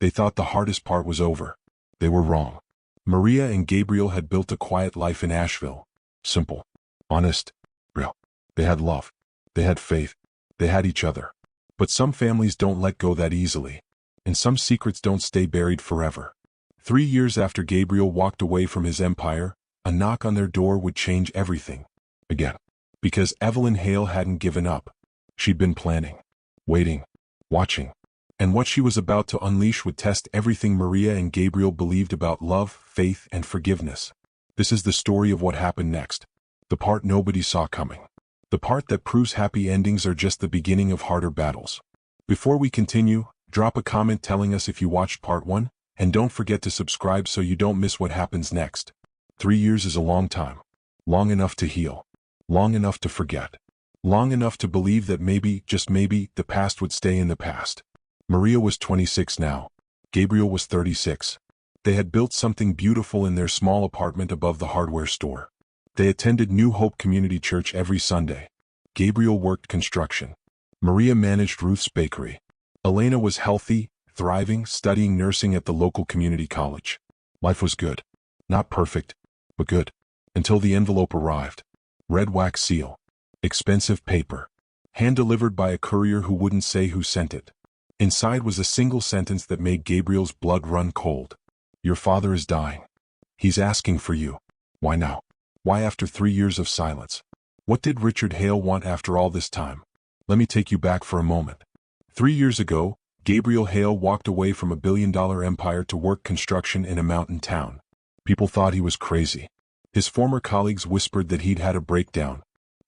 They thought the hardest part was over. They were wrong. Maria and Gabriel had built a quiet life in Asheville. Simple. Honest. Real. They had love. They had faith. They had each other. But some families don't let go that easily. And some secrets don't stay buried forever. 3 years after Gabriel walked away from his empire, a knock on their door would change everything. Again. Because Evelyn Hale hadn't given up. She'd been planning. Waiting. Watching. And what she was about to unleash would test everything Maria and Gabriel believed about love, faith, and forgiveness. This is the story of what happened next. The part nobody saw coming. The part that proves happy endings are just the beginning of harder battles. Before we continue, drop a comment telling us if you watched part 1, and don't forget to subscribe so you don't miss what happens next. 3 years is a long time. Long enough to heal. Long enough to forget. Long enough to believe that maybe, just maybe, the past would stay in the past. Maria was 26 now. Gabriel was 36. They had built something beautiful in their small apartment above the hardware store. They attended New Hope Community Church every Sunday. Gabriel worked construction. Maria managed Ruth's bakery. Elena was healthy, thriving, studying nursing at the local community college. Life was good. Not perfect, but good. Until the envelope arrived. Red wax seal. Expensive paper. Hand-delivered by a courier who wouldn't say who sent it. Inside was a single sentence that made Gabriel's blood run cold. Your father is dying. He's asking for you. Why now? Why after 3 years of silence? What did Richard Hale want after all this time? Let me take you back for a moment. 3 years ago, Gabriel Hale walked away from a billion-dollar empire to work construction in a mountain town. People thought he was crazy. His former colleagues whispered that he'd had a breakdown.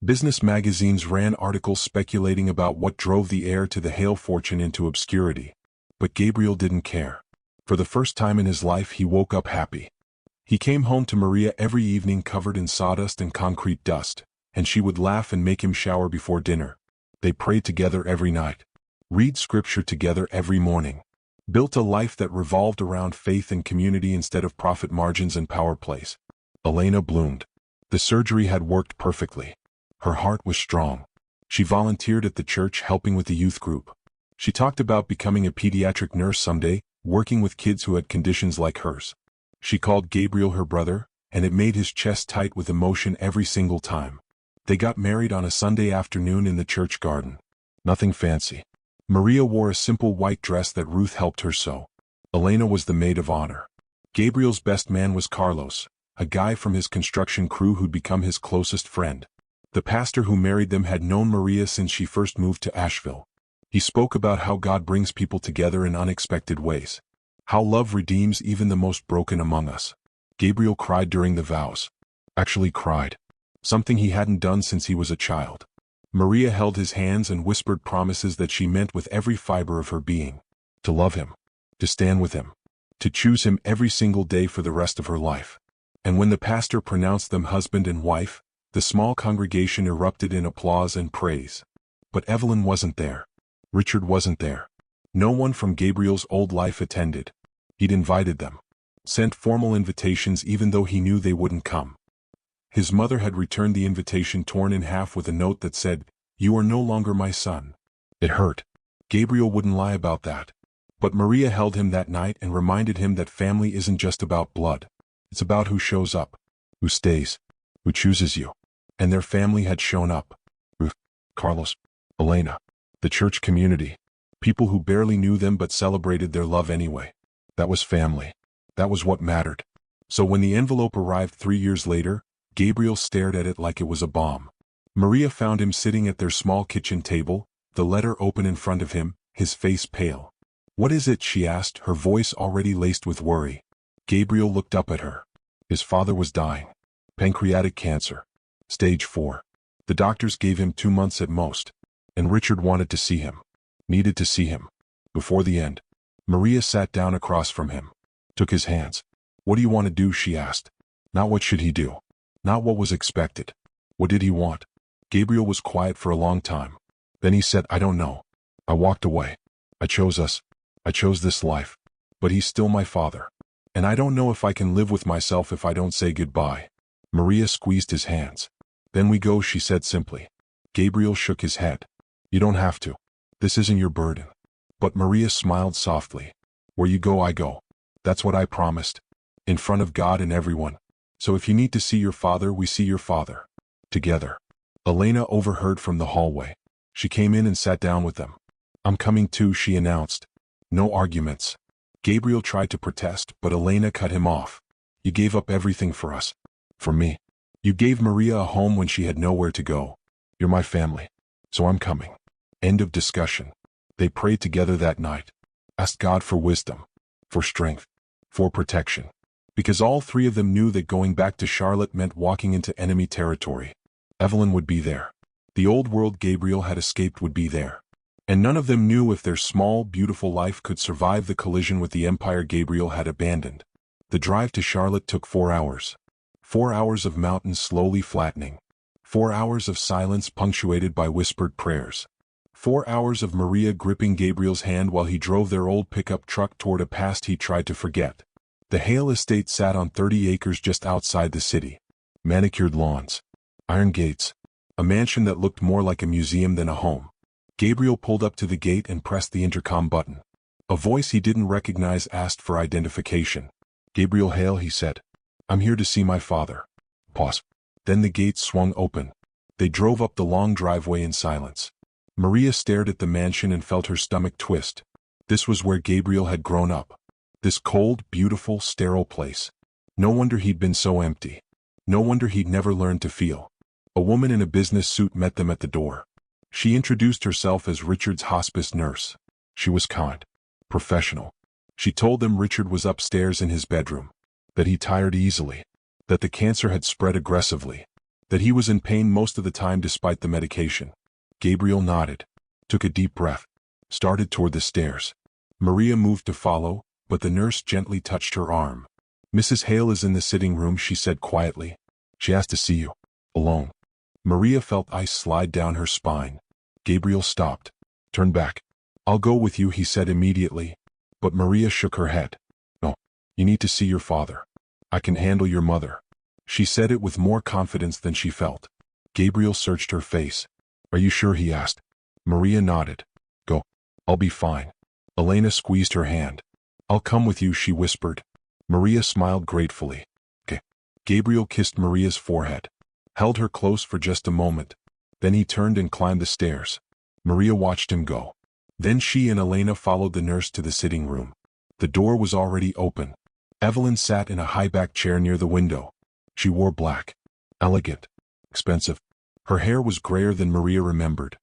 Business magazines ran articles speculating about what drove the heir to the Hale fortune into obscurity. But Gabriel didn't care. For the first time in his life, he woke up happy. He came home to Maria every evening covered in sawdust and concrete dust, and she would laugh and make him shower before dinner. They prayed together every night. Read scripture together every morning. Built a life that revolved around faith and community instead of profit margins and power plays. Elena bloomed. The surgery had worked perfectly. Her heart was strong. She volunteered at the church helping with the youth group. She talked about becoming a pediatric nurse someday, working with kids who had conditions like hers. She called Gabriel her brother, and it made his chest tight with emotion every single time. They got married on a Sunday afternoon in the church garden. Nothing fancy. Maria wore a simple white dress that Ruth helped her sew. Elena was the maid of honor. Gabriel's best man was Carlos, a guy from his construction crew who'd become his closest friend. The pastor who married them had known Maria since she first moved to Asheville. He spoke about how God brings people together in unexpected ways. How love redeems even the most broken among us. Gabriel cried during the vows. Actually cried. Something he hadn't done since he was a child. Maria held his hands and whispered promises that she meant with every fiber of her being. To love him. To stand with him. To choose him every single day for the rest of her life. And when the pastor pronounced them husband and wife, the small congregation erupted in applause and praise. But Evelyn wasn't there. Richard wasn't there. No one from Gabriel's old life attended. He'd invited them. Sent formal invitations even though he knew they wouldn't come. His mother had returned the invitation torn in half with a note that said, "You are no longer my son." It hurt. Gabriel wouldn't lie about that. But Maria held him that night and reminded him that family isn't just about blood. It's about who shows up. Who stays. Who chooses you. And their family had shown up. Ruth, Carlos, Elena, the church community. People who barely knew them but celebrated their love anyway. That was family. That was what mattered. So when the envelope arrived 3 years later, Gabriel stared at it like it was a bomb. Maria found him sitting at their small kitchen table, the letter open in front of him, his face pale. "What is it?" she asked, her voice already laced with worry. Gabriel looked up at her. His father was dying. Pancreatic cancer. Stage 4. The doctors gave him 2 months at most. And Richard wanted to see him. Needed to see him. Before the end. Maria sat down across from him. Took his hands. "What do you want to do?" she asked. Not what should he do. Not what was expected. What did he want? Gabriel was quiet for a long time. Then he said, "I don't know. I walked away. I chose us. I chose this life. But he's still my father. And I don't know if I can live with myself if I don't say goodbye." Maria squeezed his hands. "Then we go," she said simply. Gabriel shook his head. "You don't have to. This isn't your burden." But Maria smiled softly. Where you go, I go. That's what I promised. In front of God and everyone. So if you need to see your father, we see your father. Together. Elena overheard from the hallway. She came in and sat down with them. I'm coming too, she announced. No arguments. Gabriel tried to protest, but Elena cut him off. You gave up everything for us. For me. You gave Maria a home when she had nowhere to go. You're my family. So I'm coming. End of discussion. They prayed together that night. Asked God for wisdom. For strength. For protection. Because all three of them knew that going back to Charlotte meant walking into enemy territory. Evelyn would be there. The old world Gabriel had escaped would be there. And none of them knew if their small, beautiful life could survive the collision with the empire Gabriel had abandoned. The drive to Charlotte took 4 hours. 4 hours of mountains slowly flattening. 4 hours of silence punctuated by whispered prayers. 4 hours of Maria gripping Gabriel's hand while he drove their old pickup truck toward a past he tried to forget. The Hale estate sat on 30 acres just outside the city. Manicured lawns. Iron gates. A mansion that looked more like a museum than a home. Gabriel pulled up to the gate and pressed the intercom button. A voice he didn't recognize asked for identification. Gabriel Hale, he said. I'm here to see my father. Pause. Then the gates swung open. They drove up the long driveway in silence. Maria stared at the mansion and felt her stomach twist. This was where Gabriel had grown up. This cold, beautiful, sterile place. No wonder he'd been so empty. No wonder he'd never learned to feel. A woman in a business suit met them at the door. She introduced herself as Richard's hospice nurse. She was kind. Professional. She told them Richard was upstairs in his bedroom. That he tired easily. That the cancer had spread aggressively. That he was in pain most of the time despite the medication. Gabriel nodded. Took a deep breath. Started toward the stairs. Maria moved to follow, but the nurse gently touched her arm. Mrs. Hale is in the sitting room, she said quietly. She has to see you. Alone. Maria felt ice slide down her spine. Gabriel stopped. Turn back. I'll go with you, he said immediately. But Maria shook her head. No. You need to see your father. I can handle your mother. She said it with more confidence than she felt. Gabriel searched her face. Are you sure, he asked. Maria nodded. Go. I'll be fine. Elena squeezed her hand. I'll come with you, she whispered. Maria smiled gratefully. Okay. Gabriel kissed Maria's forehead. Held her close for just a moment. Then he turned and climbed the stairs. Maria watched him go. Then she and Elena followed the nurse to the sitting room. The door was already open. Evelyn sat in a high-backed chair near the window. She wore black. Elegant. Expensive. Her hair was grayer than Maria remembered.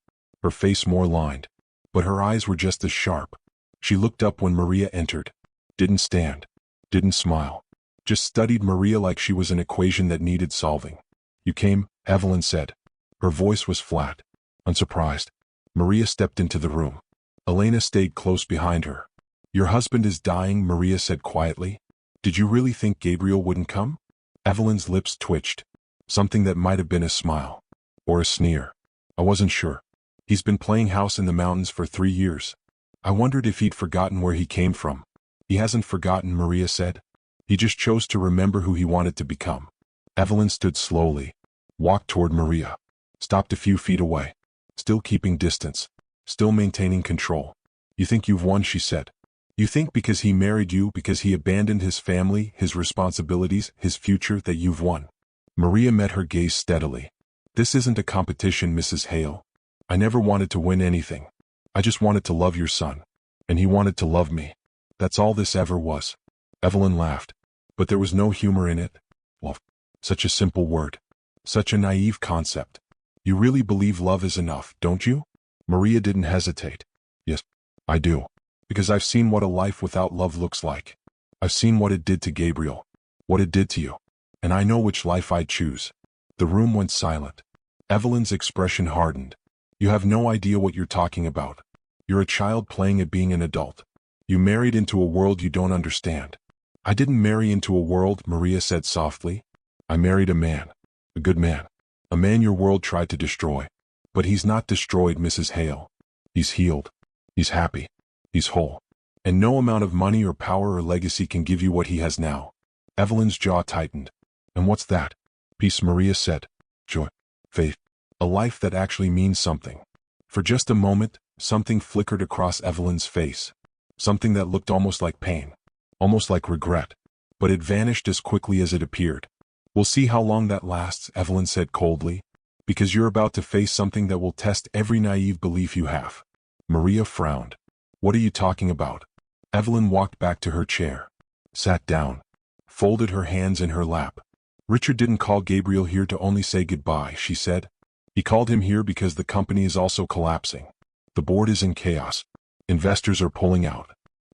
Her face more lined. But her eyes were just as sharp. She looked up when Maria entered. Didn't stand. Didn't smile. Just studied Maria like she was an equation that needed solving. You came, Evelyn said. Her voice was flat. Unsurprised. Maria stepped into the room. Elena stayed close behind her. Your husband is dying, Maria said quietly. Did you really think Gabriel wouldn't come? Evelyn's lips twitched. Something that might have been a smile. Or a sneer. I wasn't sure. He's been playing house in the mountains for 3 years. I wondered if he'd forgotten where he came from. He hasn't forgotten, Maria said. He just chose to remember who he wanted to become. Evelyn stood slowly. Walked toward Maria. Stopped a few feet away. Still keeping distance. Still maintaining control. You think you've won, she said. You think because he married you, because he abandoned his family, his responsibilities, his future, that you've won. Maria met her gaze steadily. This isn't a competition, Mrs. Hale. I never wanted to win anything. I just wanted to love your son. And he wanted to love me. That's all this ever was. Evelyn laughed. But there was no humor in it. Love. Such a simple word. Such a naive concept. You really believe love is enough, don't you? Maria didn't hesitate. Yes, I do. Because I've seen what a life without love looks like. I've seen what it did to Gabriel. What it did to you. And I know which life I'd choose. The room went silent. Evelyn's expression hardened. You have no idea what you're talking about. You're a child playing at being an adult. You married into a world you don't understand. I didn't marry into a world, Maria said softly. I married a man. A good man. A man your world tried to destroy. But he's not destroyed, Mrs. Hale. He's healed. He's happy. He's whole. And no amount of money or power or legacy can give you what he has now. Evelyn's jaw tightened. And what's that? Peace, Maria said. Joy. Faith. A life that actually means something. For just a moment, something flickered across Evelyn's face. something that looked almost like pain, almost like regret, but it vanished as quickly as it appeared. We'll see how long that lasts, Evelyn said coldly, because you're about to face something that will test every naive belief you have. Maria frowned. What are you talking about? Evelyn walked back to her chair, sat down, folded her hands in her lap. Richard didn't call Gabriel here to only say goodbye, she said. He called him here because the company is also collapsing. The board is in chaos. Investors are pulling out.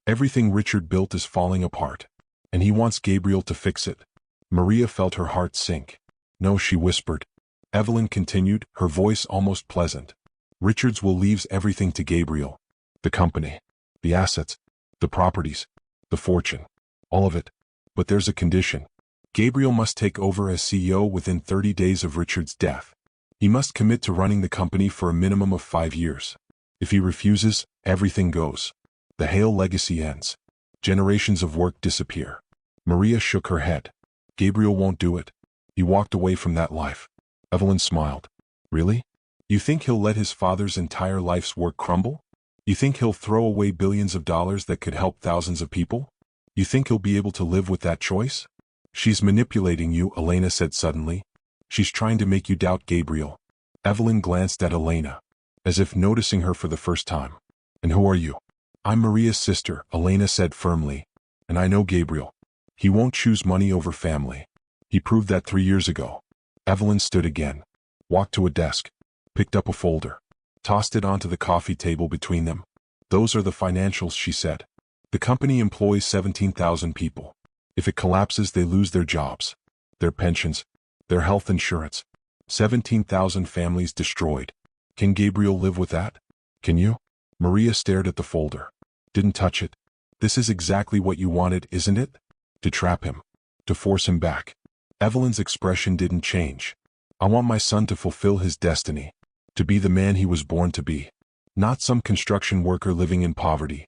Everything Richard built is falling apart, and he wants Gabriel to fix it. Maria felt her heart sink. No, she whispered. Evelyn continued, her voice almost pleasant. Richards will leave everything to Gabriel. The company, the assets, the properties, the fortune, all of it. But there's a condition. Gabriel must take over as CEO within 30 days of Richard's death. He must commit to running the company for a minimum of 5 years. If he refuses, everything goes. The Hale legacy ends. Generations of work disappear. Maria shook her head. Gabriel won't do it. He walked away from that life. Evelyn smiled. Really? You think he'll let his father's entire life's work crumble? You think he'll throw away billions of dollars that could help thousands of people? You think he'll be able to live with that choice? She's manipulating you, Elena said suddenly. She's trying to make you doubt Gabriel. Evelyn glanced at Elena, as if noticing her for the first time. And who are you? I'm Maria's sister, Elena said firmly. And I know Gabriel. He won't choose money over family. He proved that 3 years ago. Evelyn stood again, walked to a desk, picked up a folder, tossed it onto the coffee table between them. Those are the financials, she said. The company employs 17,000 people. If it collapses, they lose their jobs, their pensions, their health insurance. 17,000 families destroyed. Can Gabriel live with that? Can you? Maria stared at the folder. Didn't touch it. This is exactly what you wanted, isn't it? To trap him. To force him back. Evelyn's expression didn't change. I want my son to fulfill his destiny. To be the man he was born to be. Not some construction worker living in poverty.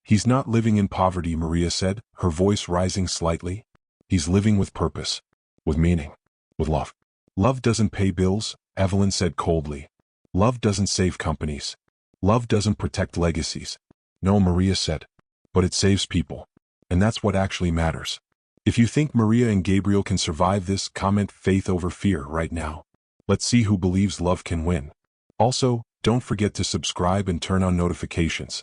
He's not living in poverty, Maria said, her voice rising slightly. He's living with purpose. With meaning. With love. Love doesn't pay bills, Evelyn said coldly. Love doesn't save companies. Love doesn't protect legacies. No, Maria said. But it saves people. And that's what actually matters. If you think Maria and Gabriel can survive this, comment faith over fear right now. Let's see who believes love can win. Also, don't forget to subscribe and turn on notifications.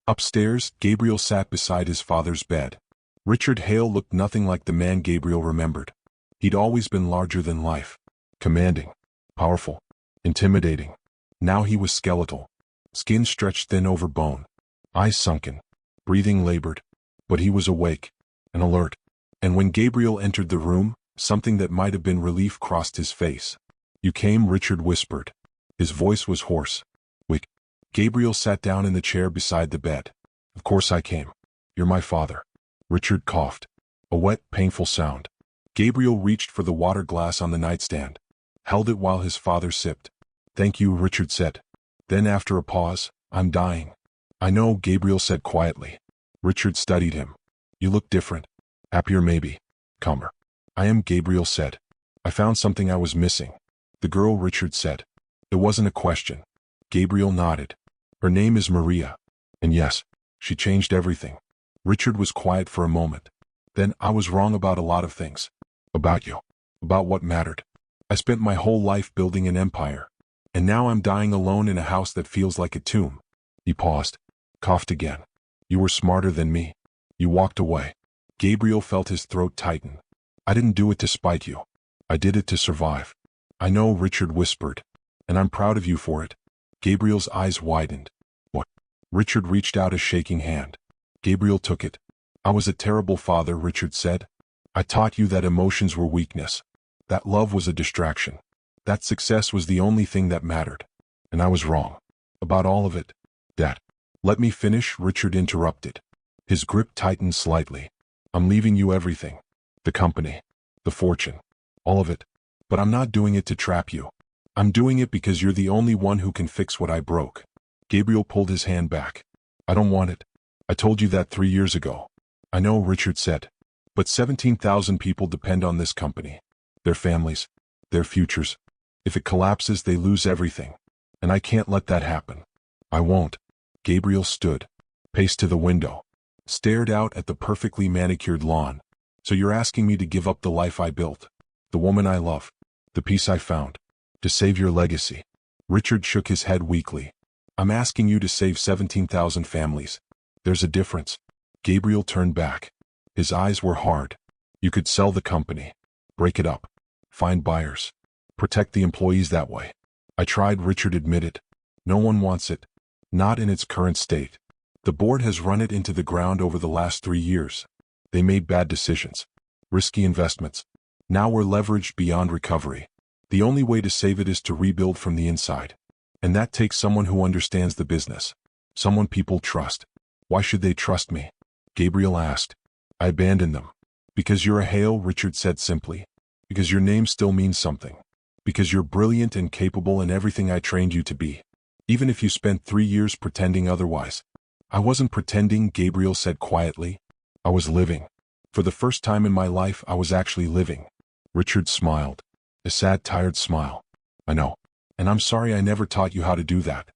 Upstairs, Gabriel sat beside his father's bed. Richard Hale looked nothing like the man Gabriel remembered. He'd always been larger than life. Commanding. Powerful. Intimidating. Now he was skeletal. Skin stretched thin over bone. Eyes sunken. Breathing labored. But he was awake. And alert. And when Gabriel entered the room, something that might have been relief crossed his face. You came, Richard whispered. His voice was hoarse. Weak. Gabriel sat down in the chair beside the bed. Of course I came. You're my father. Richard coughed. A wet, painful sound. Gabriel reached for the water glass on the nightstand. Held it while his father sipped. Thank you, Richard said. Then after a pause, I'm dying. I know, Gabriel said quietly. Richard studied him. You look different. Happier maybe. Calmer. I am, Gabriel said. I found something I was missing. The girl, Richard said. It wasn't a question. Gabriel nodded. Her name is Maria. And yes, she changed everything. Richard was quiet for a moment. Then I was wrong about a lot of things. About you. About what mattered. I spent my whole life building an empire. And now I'm dying alone in a house that feels like a tomb. He paused. Coughed again. You were smarter than me. You walked away. Gabriel felt his throat tighten. I didn't do it to spite you. I did it to survive. I know, Richard whispered. And I'm proud of you for it. Gabriel's eyes widened. What? Richard reached out a shaking hand. Gabriel took it. I was a terrible father, Richard said. I taught you that emotions were weakness. That love was a distraction. That success was the only thing that mattered. And I was wrong. About all of it. Dad. Let me finish, Richard interrupted. His grip tightened slightly. I'm leaving you everything. The company. The fortune. All of it. But I'm not doing it to trap you. I'm doing it because you're the only one who can fix what I broke. Gabriel pulled his hand back. I don't want it. I told you that 3 years ago. I know, Richard said. But 17,000 people depend on this company. Their families. Their futures. If it collapses, they lose everything. And I can't let that happen. I won't. Gabriel stood. paced to the window, stared out at the perfectly manicured lawn. So you're asking me to give up the life I built, the woman I love, the peace I found, to save your legacy? Richard shook his head weakly. I'm asking you to save 17,000 families. There's a difference. Gabriel turned back. His eyes were hard. You could sell the company, break it up, find buyers, protect the employees that way. I tried, Richard admitted. No one wants it. Not in its current state. The board has run it into the ground over the last 3 years. They made bad decisions, risky investments. Now we're leveraged beyond recovery. The only way to save it is to rebuild from the inside. And that takes someone who understands the business. Someone people trust. Why should they trust me? Gabriel asked. I abandoned them. Because you're a Hale, Richard said simply. Because your name still means something. Because you're brilliant and capable and everything I trained you to be. Even if you spent 3 years pretending otherwise. I wasn't pretending, Gabriel said quietly. I was living. For the first time in my life, I was actually living. Richard smiled. A sad, tired smile. I know. And I'm sorry I never taught you how to do that.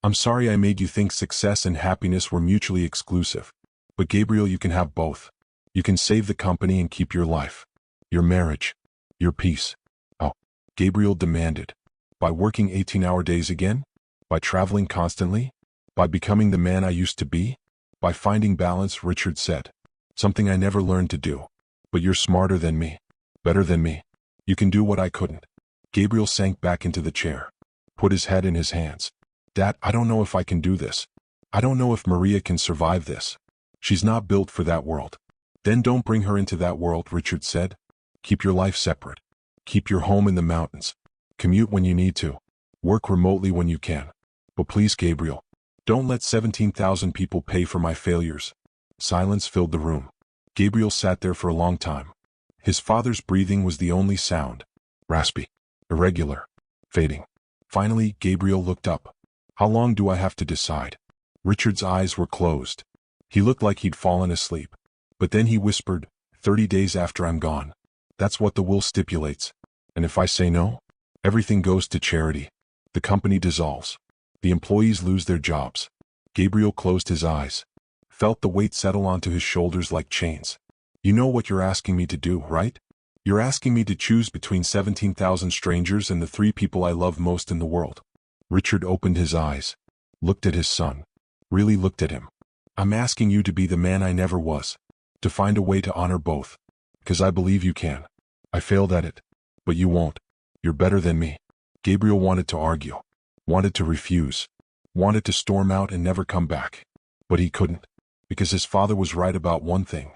I'm sorry I made you think success and happiness were mutually exclusive. But Gabriel, you can have both. You can save the company and keep your life. Your marriage. Your peace. Oh, Gabriel demanded. By working 18-hour days again? By traveling constantly? By becoming the man I used to be? By finding balance, Richard said. Something I never learned to do. But you're smarter than me. Better than me. You can do what I couldn't. Gabriel sank back into the chair. Put his head in his hands. Dad, I don't know if I can do this. I don't know if Maria can survive this. She's not built for that world. Then don't bring her into that world, Richard said. Keep your life separate. Keep your home in the mountains. Commute when you need to. Work remotely when you can. But please, Gabriel, don't let 17,000 people pay for my failures. Silence filled the room. Gabriel sat there for a long time. His father's breathing was the only sound. Raspy. Irregular. Fading. Finally, Gabriel looked up. How long do I have to decide? Richard's eyes were closed. He looked like he'd fallen asleep. But then he whispered, 30 days after I'm gone. That's what the will stipulates. And if I say no, everything goes to charity. The company dissolves. The employees lose their jobs. Gabriel closed his eyes. Felt the weight settle onto his shoulders like chains. You know what you're asking me to do, right? You're asking me to choose between 17,000 strangers and the 3 people I love most in the world. Richard opened his eyes. Looked at his son. Really looked at him. I'm asking you to be the man I never was. To find a way to honor both. Because I believe you can. I failed at it. But you won't. You're better than me. Gabriel wanted to argue. Wanted to refuse. Wanted to storm out and never come back. But he couldn't. Because his father was right about one thing.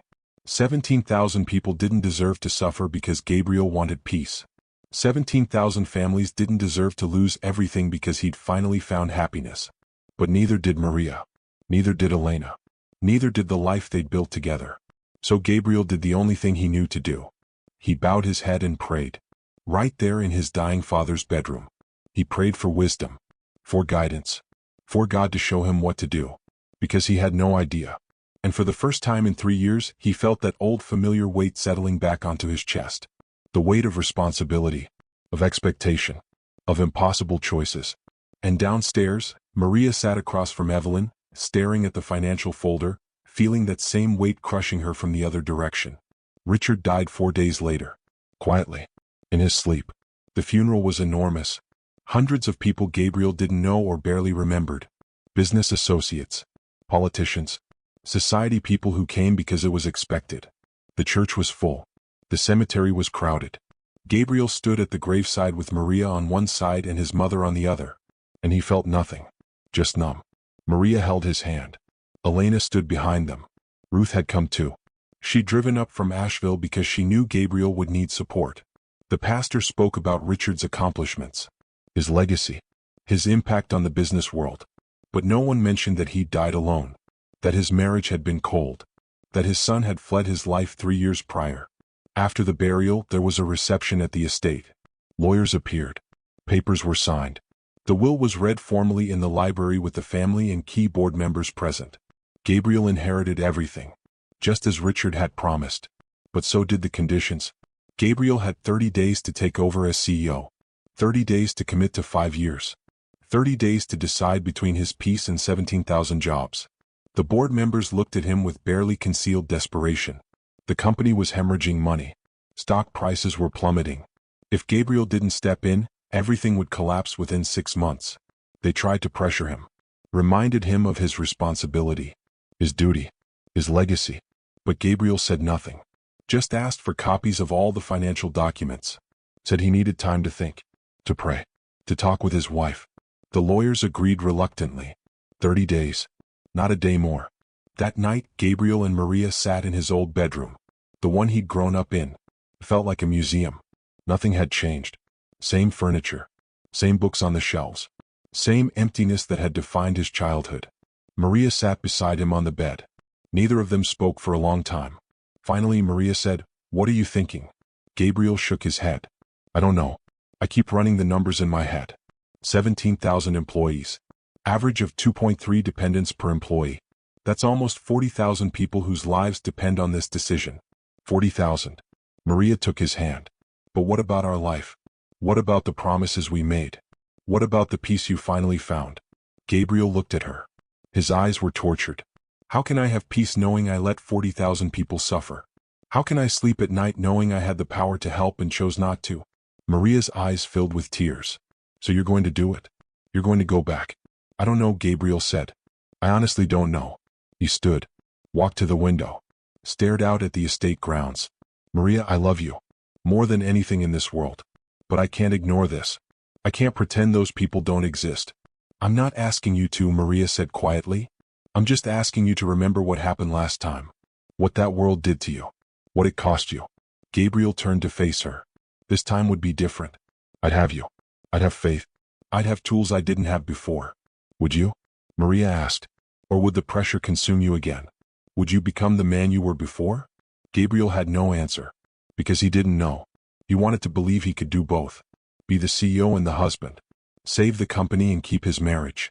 17,000 people didn't deserve to suffer because Gabriel wanted peace. 17,000 families didn't deserve to lose everything because he'd finally found happiness. But neither did Maria. Neither did Elena. Neither did the life they'd built together. So Gabriel did the only thing he knew to do. He bowed his head and prayed. Right there in his dying father's bedroom. He prayed for wisdom. For guidance. For God to show him what to do. Because he had no idea. And for the first time in 3 years, he felt that old familiar weight settling back onto his chest. The weight of responsibility. Of expectation. Of impossible choices. And downstairs, Maria sat across from Evelyn, staring at the financial folder, feeling that same weight crushing her from the other direction. Richard died 4 days later. Quietly. In his sleep. The funeral was enormous. Hundreds of people Gabriel didn't know or barely remembered. Business associates. Politicians. Society people who came because it was expected. The church was full. The cemetery was crowded. Gabriel stood at the graveside with Maria on one side and his mother on the other. And he felt nothing. Just numb. Maria held his hand. Elena stood behind them. Ruth had come too. She'd driven up from Asheville because she knew Gabriel would need support. The pastor spoke about Richard's accomplishments. His legacy. His impact on the business world. But no one mentioned that he'd died alone. That his marriage had been cold. That his son had fled his life 3 years prior. After the burial, there was a reception at the estate. Lawyers appeared. Papers were signed. The will was read formally in the library with the family and key board members present. Gabriel inherited everything. Just as Richard had promised. But so did the conditions. Gabriel had 30 days to take over as CEO. 30 days to commit to 5 years. 30 days to decide between his peace and 17,000 jobs. The board members looked at him with barely concealed desperation. The company was hemorrhaging money. Stock prices were plummeting. If Gabriel didn't step in, everything would collapse within 6 months. They tried to pressure him, reminded him of his responsibility, his duty, his legacy. But Gabriel said nothing. Just asked for copies of all the financial documents. Said he needed time to think, to pray, to talk with his wife. The lawyers agreed reluctantly. 30 days. Not a day more. That night, Gabriel and Maria sat in his old bedroom, the one he'd grown up in. It felt like a museum. Nothing had changed. Same furniture. Same books on the shelves. Same emptiness that had defined his childhood. Maria sat beside him on the bed. Neither of them spoke for a long time. Finally, Maria said, "What are you thinking?" Gabriel shook his head. "I don't know. I keep running the numbers in my head. 17,000 employees. Average of 2.3 dependents per employee. That's almost 40,000 people whose lives depend on this decision. 40,000. Maria took his hand. "But what about our life? What about the promises we made? What about the peace you finally found?" Gabriel looked at her. His eyes were tortured. "How can I have peace knowing I let 40,000 people suffer? How can I sleep at night knowing I had the power to help and chose not to?" Maria's eyes filled with tears. "So you're going to do it? You're going to go back?" "I don't know," Gabriel said. "I honestly don't know." He stood, walked to the window, stared out at the estate grounds. "Maria, I love you. More than anything in this world. But I can't ignore this. I can't pretend those people don't exist." "I'm not asking you to," Maria said quietly. "I'm just asking you to remember what happened last time. What that world did to you. What it cost you." Gabriel turned to face her. "This time would be different. I'd have you. I'd have faith. I'd have tools I didn't have before." "Would you?" Maria asked. "Or would the pressure consume you again? Would you become the man you were before?" Gabriel had no answer. Because he didn't know. He wanted to believe he could do both. Be the CEO and the husband. Save the company and keep his marriage.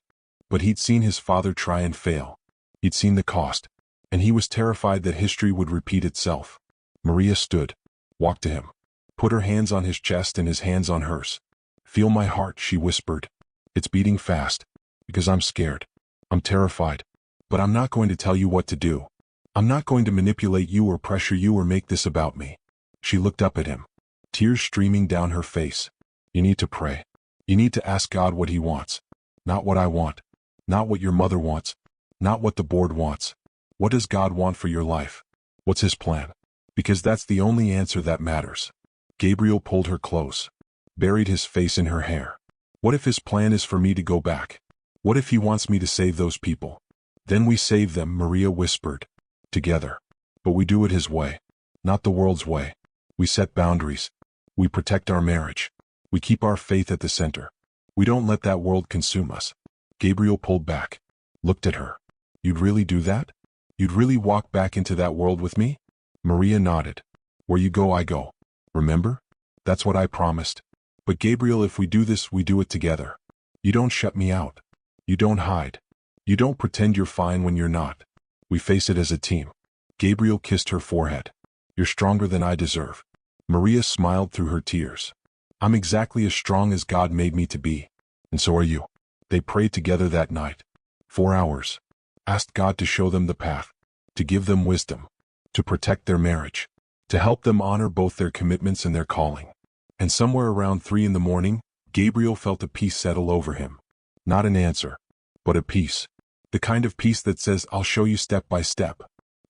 But he'd seen his father try and fail. He'd seen the cost. And he was terrified that history would repeat itself. Maria stood, walked to him, put her hands on his chest and his hands on hers. "Feel my heart," she whispered. "It's beating fast. Because I'm scared. I'm terrified. But I'm not going to tell you what to do. I'm not going to manipulate you or pressure you or make this about me." She looked up at him, tears streaming down her face. "You need to pray. You need to ask God what he wants. Not what I want. Not what your mother wants. Not what the board wants. What does God want for your life? What's his plan? Because that's the only answer that matters." Gabriel pulled her close, buried his face in her hair. "What if his plan is for me to go back? What if he wants me to save those people?" "Then we save them," Maria whispered. "Together. But we do it his way. Not the world's way. We set boundaries. We protect our marriage. We keep our faith at the center. We don't let that world consume us." Gabriel pulled back, looked at her. "You'd really do that? You'd really walk back into that world with me?" Maria nodded. "Where you go, I go. Remember? That's what I promised. But Gabriel, if we do this, we do it together. You don't shut me out. You don't hide. You don't pretend you're fine when you're not. We face it as a team." Gabriel kissed her forehead. "You're stronger than I deserve." Maria smiled through her tears. "I'm exactly as strong as God made me to be. And so are you." They prayed together that night. 4 hours. Asked God to show them the path, to give them wisdom, to protect their marriage, to help them honor both their commitments and their calling. And somewhere around 3 in the morning, Gabriel felt a peace settle over him. Not an answer, but a peace. The kind of peace that says, "I'll show you step by step.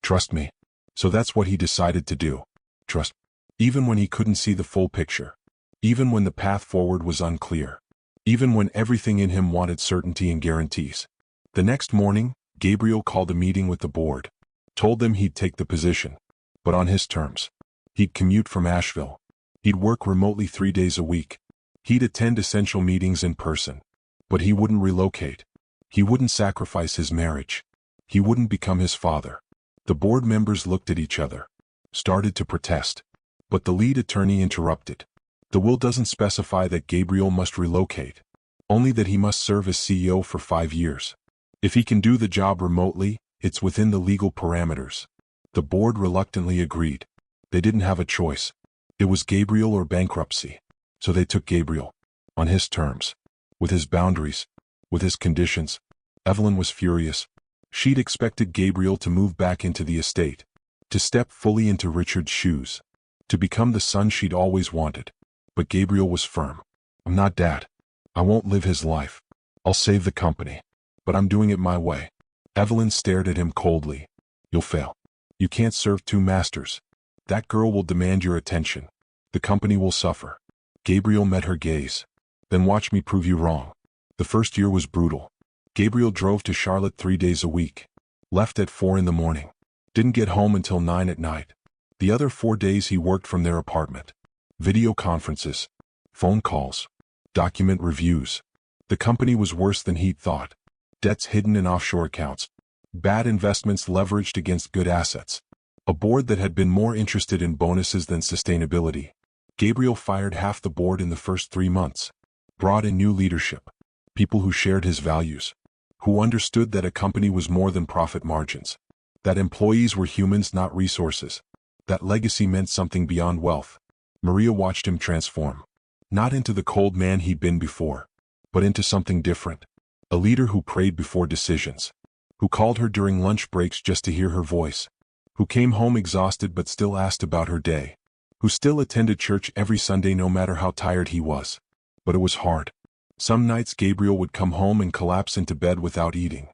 Trust me." So that's what he decided to do. Trust. Even when he couldn't see the full picture. Even when the path forward was unclear. Even when everything in him wanted certainty and guarantees. The next morning, Gabriel called a meeting with the board. Told them he'd take the position. But on his terms. He'd commute from Asheville. He'd work remotely 3 days a week. He'd attend essential meetings in person. But he wouldn't relocate. He wouldn't sacrifice his marriage. He wouldn't become his father. The board members looked at each other. Started to protest. But the lead attorney interrupted. "The will doesn't specify that Gabriel must relocate. Only that he must serve as CEO for 5 years. If he can do the job remotely, it's within the legal parameters." The board reluctantly agreed. They didn't have a choice. It was Gabriel or bankruptcy. So they took Gabriel. On his terms. With his boundaries. With his conditions. Evelyn was furious. She'd expected Gabriel to move back into the estate, to step fully into Richard's shoes, to become the son she'd always wanted. But Gabriel was firm. I'm not Dad. I won't live his life. I'll save the company. But I'm doing it my way. Evelyn stared at him coldly. You'll fail. You can't serve two masters. That girl will demand your attention. The company will suffer. Gabriel met her gaze. Then watch me prove you wrong. The first year was brutal. Gabriel drove to Charlotte 3 days a week. Left at 4 in the morning. Didn't get home until 9 at night. The other 4 days he worked from their apartment. Video conferences. Phone calls. Document reviews. The company was worse than he'd thought. Debts hidden in offshore accounts. Bad investments leveraged against good assets. A board that had been more interested in bonuses than sustainability. Gabriel fired half the board in the first 3 months. Brought in new leadership. People who shared his values. Who understood that a company was more than profit margins. That employees were humans, not resources. That legacy meant something beyond wealth. Maria watched him transform. Not into the cold man he'd been before, but into something different. A leader who prayed before decisions. Who called her during lunch breaks just to hear her voice. Who came home exhausted but still asked about her day. Who still attended church every Sunday no matter how tired he was. But it was hard. Some nights Gabriel would come home and collapse into bed without eating.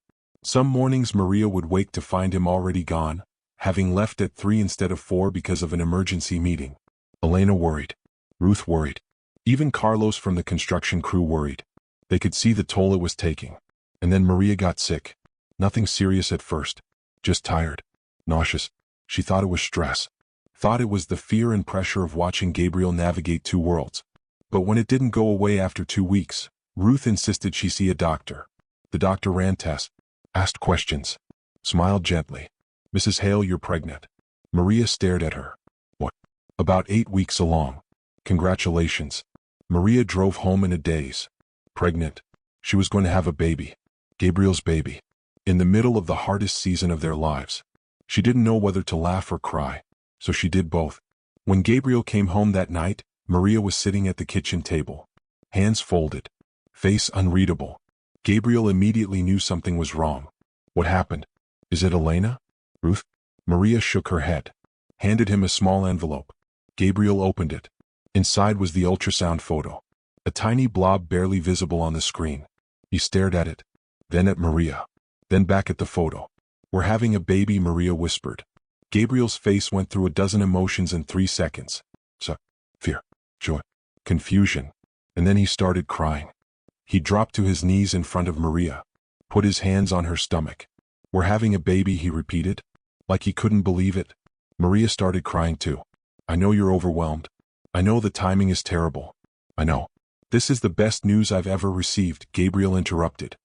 Some mornings Maria would wake to find him already gone, having left at 3 instead of 4 because of an emergency meeting. Elena worried. Ruth worried. Even Carlos from the construction crew worried. They could see the toll it was taking. And then Maria got sick. Nothing serious at first. Just tired. Nauseous. She thought it was stress. Thought it was the fear and pressure of watching Gabriel navigate 2 worlds. But when it didn't go away after 2 weeks, Ruth insisted she see a doctor. The doctor ran tests, asked questions, smiled gently. Mrs. Hale, you're pregnant. Maria stared at her. What? About 8 weeks along. Congratulations. Maria drove home in a daze. Pregnant. She was going to have a baby. Gabriel's baby. In the middle of the hardest season of their lives. She didn't know whether to laugh or cry, so she did both. When Gabriel came home that night, Maria was sitting at the kitchen table. Hands folded. Face unreadable. Gabriel immediately knew something was wrong. What happened? Is it Elena? Ruth? Maria shook her head. Handed him a small envelope. Gabriel opened it. Inside was the ultrasound photo. A tiny blob barely visible on the screen. He stared at it. Then at Maria. Then back at the photo. We're having a baby, Maria whispered. Gabriel's face went through a dozen emotions in 3 seconds. Fear, joy, confusion. And then he started crying. He dropped to his knees in front of Maria. Put his hands on her stomach. We're having a baby, he repeated. Like he couldn't believe it. Maria started crying too. I know you're overwhelmed. I know the timing is terrible. I know. This is the best news I've ever received, Gabriel interrupted.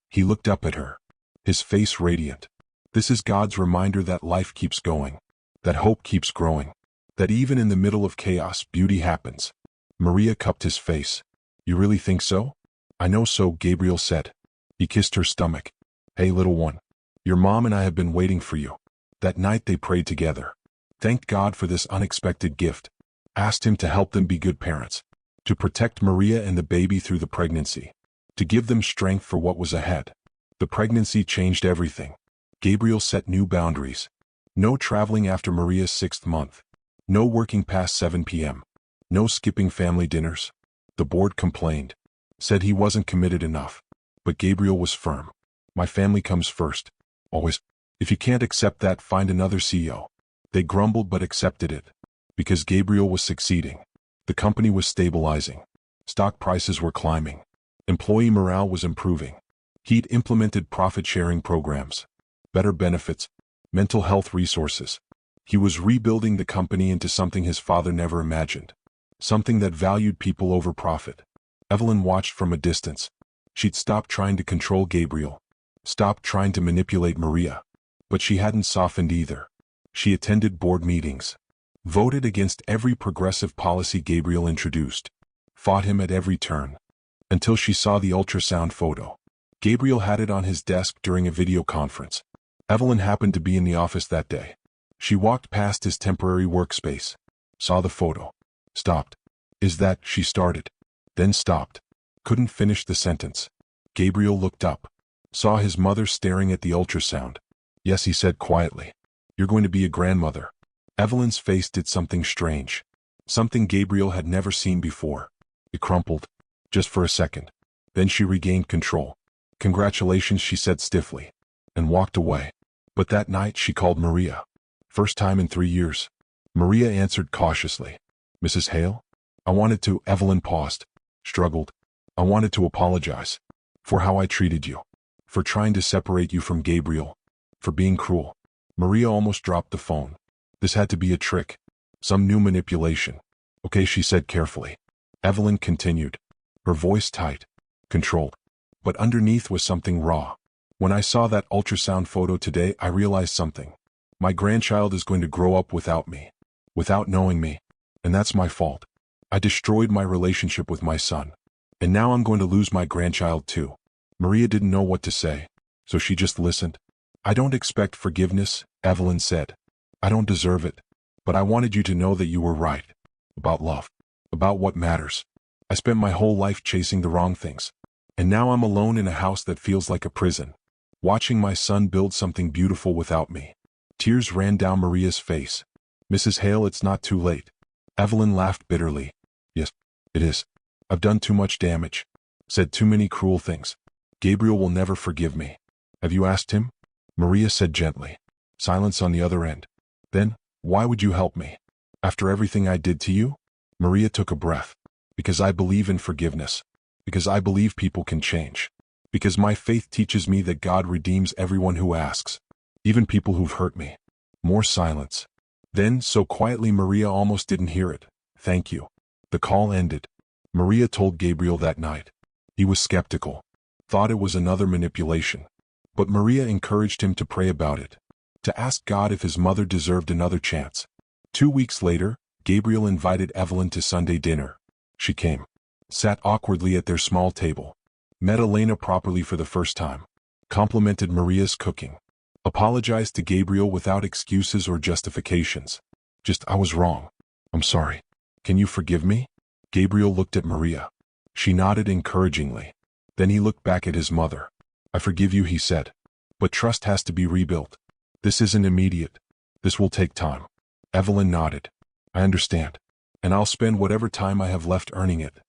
He looked up at her. His face radiant. This is God's reminder that life keeps going. That hope keeps growing. That even in the middle of chaos, beauty happens. Maria cupped his face. You really think so? I know so, Gabriel said. He kissed her stomach. Hey, little one. Your mom and I have been waiting for you. That night they prayed together. Thanked God for this unexpected gift. Asked him to help them be good parents. To protect Maria and the baby through the pregnancy. To give them strength for what was ahead. The pregnancy changed everything. Gabriel set new boundaries. No traveling after Maria's 6th month. No working past 7 p.m. No skipping family dinners. The board complained. Said he wasn't committed enough. But Gabriel was firm. My family comes first. Always. If you can't accept that, find another CEO. They grumbled but accepted it. Because Gabriel was succeeding. The company was stabilizing. Stock prices were climbing. Employee morale was improving. He'd implemented profit-sharing programs. Better benefits. Mental health resources. He was rebuilding the company into something his father never imagined. Something that valued people over profit. Evelyn watched from a distance. She'd stopped trying to control Gabriel. Stopped trying to manipulate Maria. But she hadn't softened either. She attended board meetings. Voted against every progressive policy Gabriel introduced. Fought him at every turn. Until she saw the ultrasound photo. Gabriel had it on his desk during a video conference. Evelyn happened to be in the office that day. She walked past his temporary workspace. Saw the photo. Stopped. Is that, she started. Then stopped. Couldn't finish the sentence. Gabriel looked up. saw his mother staring at the ultrasound. Yes, he said quietly. You're going to be a grandmother. Evelyn's face did something strange. Something Gabriel had never seen before. It crumpled. Just for a second. Then she regained control. Congratulations, she said stiffly. And walked away. But that night she called Maria. First time in 3 years. Maria answered cautiously. Mrs. Hale? I wanted to. Evelyn paused. Struggled. I wanted to apologize. For how I treated you. For trying to separate you from Gabriel. For being cruel. Maria almost dropped the phone. This had to be a trick. Some new manipulation. Okay, she said carefully. Evelyn continued. Her voice tight. Controlled. But underneath was something raw. When I saw that ultrasound photo today, I realized something. My grandchild is going to grow up without me. Without knowing me. And that's my fault. I destroyed my relationship with my son. And now I'm going to lose my grandchild too. Maria didn't know what to say. So she just listened. I don't expect forgiveness, Evelyn said. I don't deserve it. But I wanted you to know that you were right. About love. About what matters. I spent my whole life chasing the wrong things. And now I'm alone in a house that feels like a prison. Watching my son build something beautiful without me. Tears ran down Maria's face. Mrs. Hale, it's not too late. Evelyn laughed bitterly. Yes, it is. I've done too much damage. Said too many cruel things. Gabriel will never forgive me. Have you asked him? Maria said gently. Silence on the other end. Then, why would you help me? After everything I did to you? Maria took a breath. Because I believe in forgiveness. Because I believe people can change. Because my faith teaches me that God redeems everyone who asks. Even people who've hurt me. More silence. Then, so quietly Maria almost didn't hear it. Thank you. The call ended. Maria told Gabriel that night. He was skeptical. Thought it was another manipulation. But Maria encouraged him to pray about it. To ask God if his mother deserved another chance. 2 weeks later, Gabriel invited Evelyn to Sunday dinner. She came. Sat awkwardly at their small table. Met Elena properly for the first time. Complimented Maria's cooking. Apologized to Gabriel without excuses or justifications. Just, I was wrong. I'm sorry. Can you forgive me? Gabriel looked at Maria. She nodded encouragingly. Then he looked back at his mother. I forgive you, he said. But trust has to be rebuilt. This isn't immediate. This will take time. Evelyn nodded. I understand. And I'll spend whatever time I have left earning it.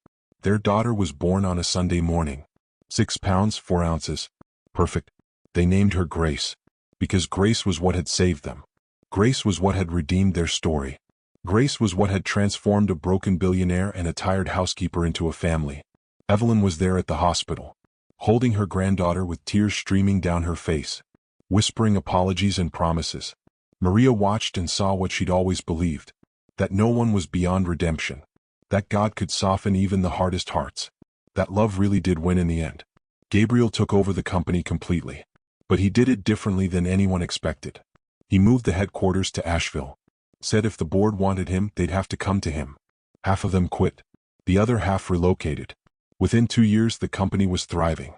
Their daughter was born on a Sunday morning. 6 pounds, 4 ounces. Perfect. They named her Grace. Because Grace was what had saved them. Grace was what had redeemed their story. Grace was what had transformed a broken billionaire and a tired housekeeper into a family. Evelyn was there at the hospital, holding her granddaughter with tears streaming down her face, whispering apologies and promises. Maria watched and saw what she'd always believed, that no one was beyond redemption, that God could soften even the hardest hearts, that love really did win in the end. Gabriel took over the company completely, but he did it differently than anyone expected. He moved the headquarters to Asheville. Said if the board wanted him, they'd have to come to him. Half of them quit. The other half relocated. Within 2 years, the company was thriving.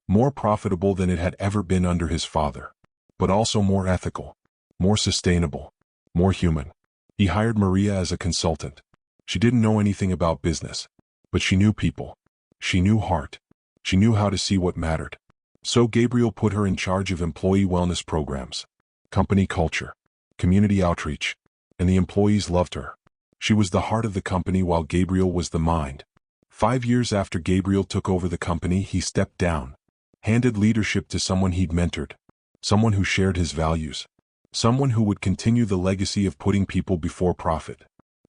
More profitable than it had ever been under his father. But also more ethical. More sustainable. More human. He hired Maria as a consultant. She didn't know anything about business. But she knew people. She knew heart. She knew how to see what mattered. So Gabriel put her in charge of employee wellness programs. Company culture. Community outreach. And the employees loved her. She was the heart of the company while Gabriel was the mind. 5 years after Gabriel took over the company, he stepped down. Handed leadership to someone he'd mentored. Someone who shared his values. Someone who would continue the legacy of putting people before profit.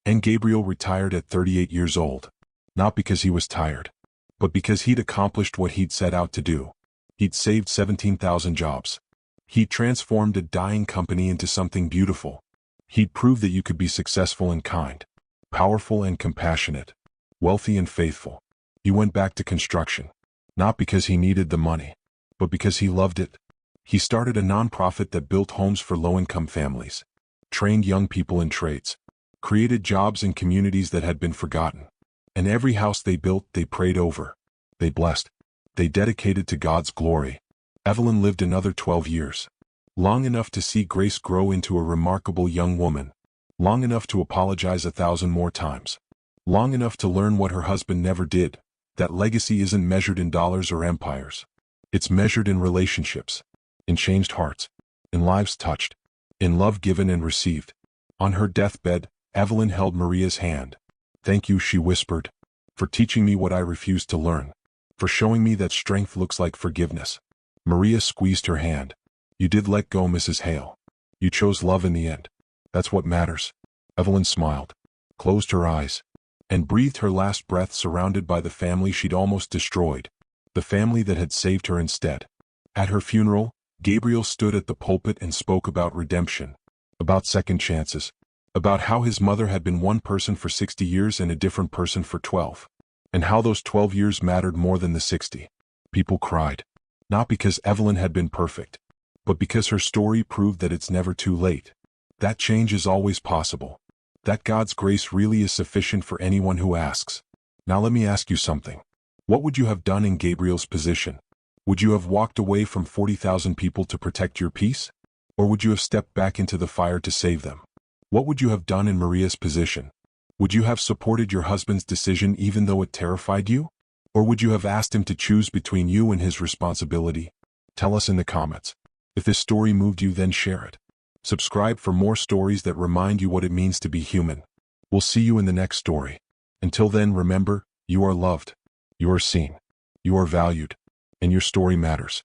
And Gabriel retired at 38 years old. Not because he was tired. But because he'd accomplished what he'd set out to do. He'd saved 17,000 jobs. He'd transformed a dying company into something beautiful. He'd proved that you could be successful and kind, powerful and compassionate, wealthy and faithful. He went back to construction, not because he needed the money, but because he loved it. He started a nonprofit that built homes for low-income families, trained young people in trades, created jobs in communities that had been forgotten. And every house they built, they prayed over, they blessed, they dedicated to God's glory. Evelyn lived another 12 years. Long enough to see Grace grow into a remarkable young woman. Long enough to apologize 1,000 more times. Long enough to learn what her husband never did, that legacy isn't measured in dollars or empires, It's measured in relationships, in changed hearts, in lives touched, in love given and received. On her deathbed, Evelyn held Maria's hand. "Thank you," she whispered, "for teaching me what I refused to learn, for showing me that strength looks like forgiveness." Maria squeezed her hand. "You did let go, Mrs. Hale. You chose love in the end. That's what matters." Evelyn smiled, closed her eyes, and breathed her last breath surrounded by the family she'd almost destroyed, the family that had saved her instead. At her funeral, Gabriel stood at the pulpit and spoke about redemption, about second chances, about how his mother had been one person for 60 years and a different person for 12, and how those 12 years mattered more than the 60. People cried, not because Evelyn had been perfect, but because her story proved that it's never too late, that change is always possible, that God's grace really is sufficient for anyone who asks. Now let me ask you something. What would you have done in Gabriel's position? Would you have walked away from 40,000 people to protect your peace? Or would you have stepped back into the fire to save them? What would you have done in Maria's position? Would you have supported your husband's decision even though it terrified you? Or would you have asked him to choose between you and his responsibility? Tell us in the comments. If this story moved you, then share it. Subscribe for more stories that remind you what it means to be human. We'll see you in the next story. Until then, remember, you are loved, you are seen, you are valued, and your story matters.